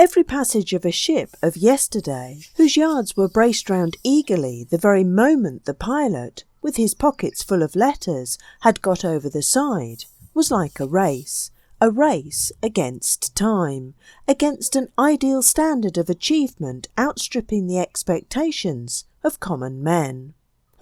Every passage of a ship of yesterday, whose yards were braced round eagerly the very moment the pilot, with his pockets full of letters, had got over the side, was like a race against time, against an ideal standard of achievement outstripping the expectations of common men.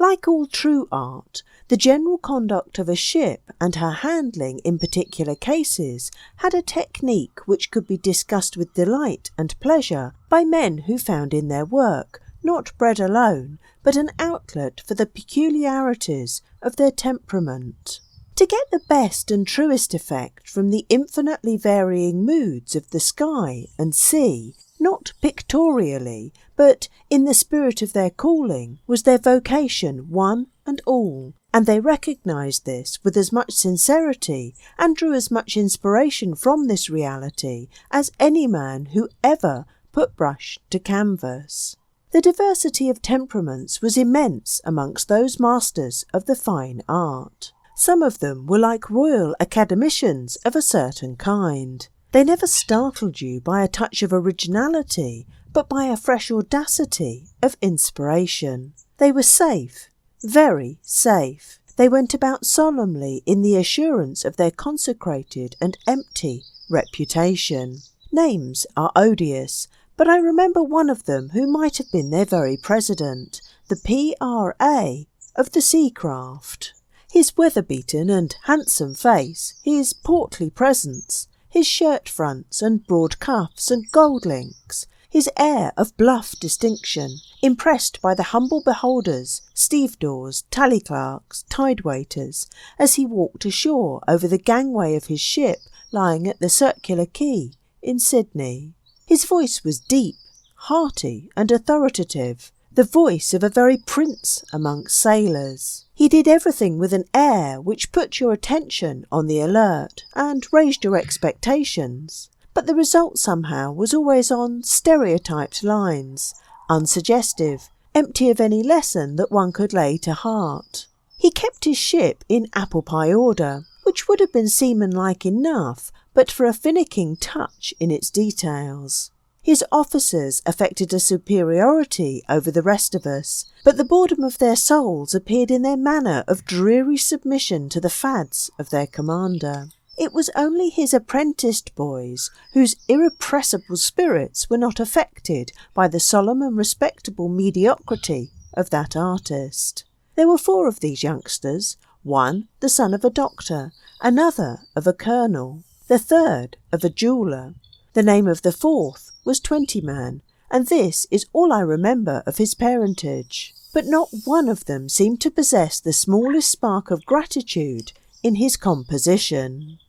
Like all true art, the general conduct of a ship and her handling in particular cases had a technique which could be discussed with delight and pleasure by men who found in their work not bread alone, but an outlet for the peculiarities of their temperament. To get the best and truest effect from the infinitely varying moods of the sky and sea, not pictorially, but in the spirit of their calling, was their vocation one and all, and they recognised this with as much sincerity and drew as much inspiration from this reality as any man who ever put brush to canvas. The diversity of temperaments was immense amongst those masters of the fine art. Some of them were like royal academicians of a certain kind. They never startled you by a touch of originality, but by a fresh audacity of inspiration. They were safe, very safe. They went about solemnly in the assurance of their consecrated and empty reputation. Names are odious, but I remember one of them who might have been their very president, the P.R.A. of the Seacraft. His weather-beaten and handsome face, his portly presence, his shirt-fronts and broad cuffs and gold links, his air of bluff distinction, impressed by the humble beholders, stevedores, tally-clerks, tide-waiters, as he walked ashore over the gangway of his ship lying at the Circular Quay in Sydney. His voice was deep, hearty and authoritative, the voice of a very prince amongst sailors. He did everything with an air which put your attention on the alert and raised your expectations, but the result somehow was always on stereotyped lines, unsuggestive, empty of any lesson that one could lay to heart. He kept his ship in apple-pie order, which would have been seamanlike enough but for a finicking touch in its details. His officers affected a superiority over the rest of us, but the boredom of their souls appeared in their manner of dreary submission to the fads of their commander. It was only his apprenticed boys, whose irrepressible spirits were not affected by the solemn and respectable mediocrity of that artist. There were 4 of these youngsters, one the son of a doctor, another of a colonel, the third of a jeweller. The name of the 4th was Twentyman, and this is all I remember of his parentage. But not one of them seemed to possess the smallest spark of gratitude in his composition.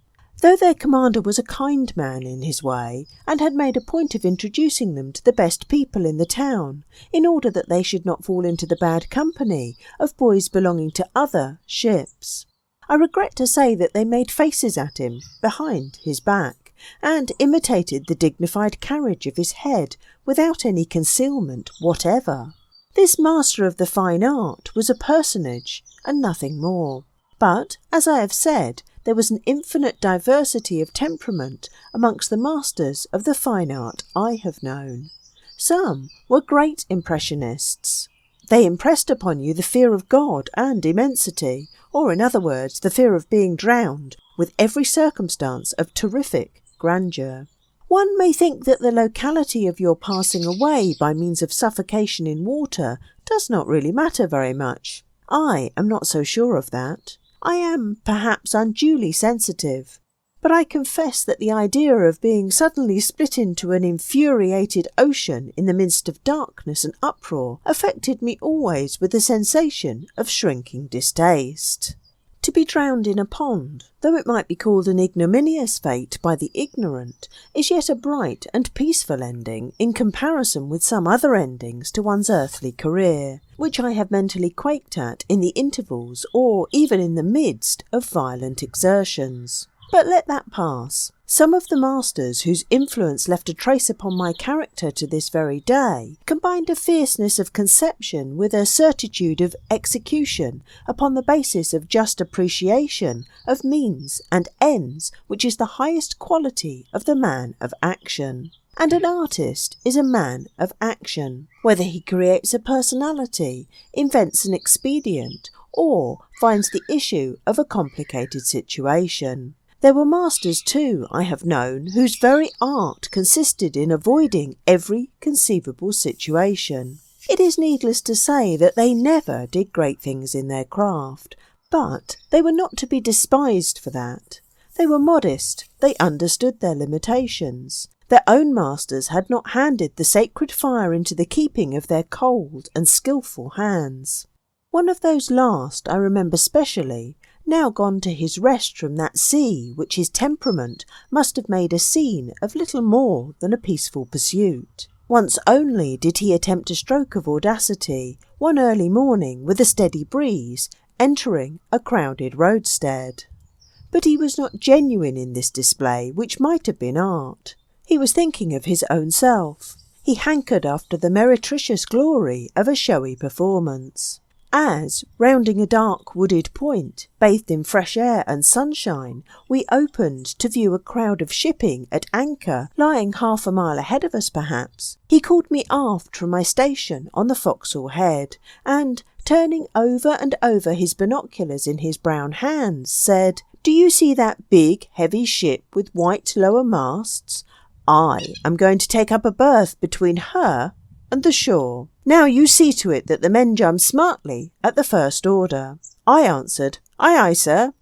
Though their commander was a kind man in his way, and had made a point of introducing them to the best people in the town, in order that they should not fall into the bad company of boys belonging to other ships, I regret to say that they made faces at him behind his back, and imitated the dignified carriage of his head without any concealment whatever. This master of the fine art was a personage and nothing more. But, as I have said, there was an infinite diversity of temperament amongst the masters of the fine art I have known. Some were great impressionists. They impressed upon you the fear of God and immensity, or in other words, the fear of being drowned, with every circumstance of terrific grandeur. One may think that the locality of your passing away by means of suffocation in water does not really matter very much. I am not so sure of that. I am, perhaps, unduly sensitive, but I confess that the idea of being suddenly split into an infuriated ocean in the midst of darkness and uproar affected me always with a sensation of shrinking distaste. To be drowned in a pond, though it might be called an ignominious fate by the ignorant, is yet a bright and peaceful ending in comparison with some other endings to one's earthly career, which I have mentally quaked at in the intervals or even in the midst of violent exertions. But let that pass. Some of the masters whose influence left a trace upon my character to this very day combined a fierceness of conception with a certitude of execution upon the basis of just appreciation of means and ends, which is the highest quality of the man of action. And an artist is a man of action, whether he creates a personality, invents an expedient, or finds the issue of a complicated situation. There were masters too, I have known, whose very art consisted in avoiding every conceivable situation. It is needless to say that they never did great things in their craft, but they were not to be despised for that. They were modest, they understood their limitations. Their own masters had not handed the sacred fire into the keeping of their cold and skilful hands. One of those last I remember specially, now gone to his rest from that sea which his temperament must have made a scene of little more than a peaceful pursuit. Once only did he attempt a stroke of audacity, one early morning with a steady breeze, entering a crowded roadstead. But he was not genuine in this display, which might have been art. He was thinking of his own self. He hankered after the meretricious glory of a showy performance. As, rounding a dark wooded point, bathed in fresh air and sunshine, we opened to view a crowd of shipping at anchor, lying half a mile ahead of us perhaps, he called me aft from my station on the forecastle head, and, turning over and over his binoculars in his brown hands, said, "Do you see that big, heavy ship with white lower masts? I am going to take up a berth between her and the shore. Now you see to it that the men jump smartly at the first order." I answered, "Aye, aye, sir,"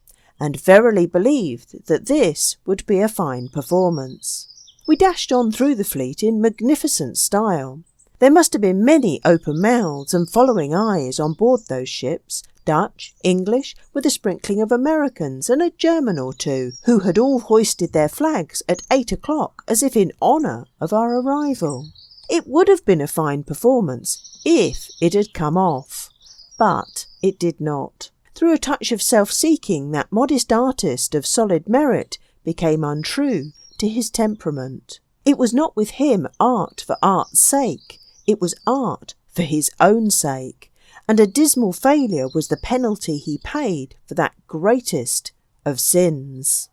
and verily believed that this would be a fine performance. We dashed on through the fleet in magnificent style. There must have been many open mouths and following eyes on board those ships, Dutch, English, with a sprinkling of Americans and a German or two, who had all hoisted their flags at 8 o'clock as if in honour of our arrival. It would have been a fine performance if it had come off, but it did not. Through a touch of self-seeking, that modest artist of solid merit became untrue to his temperament. It was not with him art for art's sake, it was art for his own sake, and a dismal failure was the penalty he paid for that greatest of sins.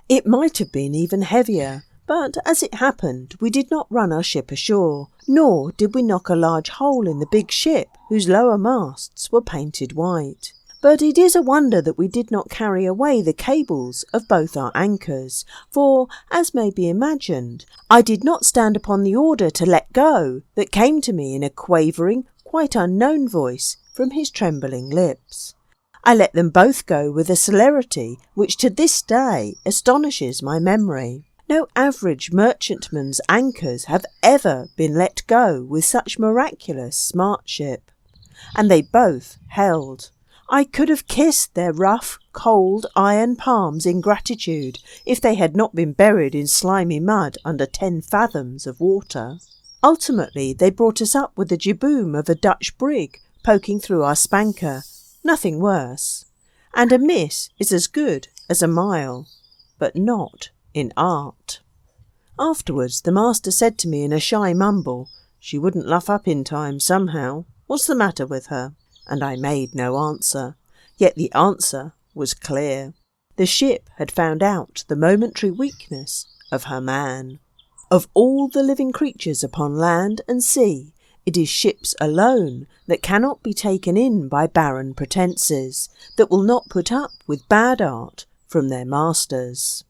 It might have been even heavier, but as it happened, we did not run our ship ashore, nor did we knock a large hole in the big ship whose lower masts were painted white. But it is a wonder that we did not carry away the cables of both our anchors, for, as may be imagined, I did not stand upon the order to let go that came to me in a quavering, quite unknown voice from his trembling lips. I let them both go with a celerity which to this day astonishes my memory. No average merchantman's anchors have ever been let go with such miraculous smartship. And they both held. I could have kissed their rough, cold, iron palms in gratitude if they had not been buried in slimy mud under 10 fathoms of water. Ultimately they brought us up with the jibboom of a Dutch brig poking through our spanker, nothing worse. And a miss is as good as a mile, but not in art. Afterwards the master said to me in a shy mumble, "She wouldn't luff up in time somehow. What's the matter with her?" And I made no answer. Yet the answer was clear. The ship had found out the momentary weakness of her man. Of all the living creatures upon land and sea, it is ships alone that cannot be taken in by barren pretences, that will not put up with bad art from their masters.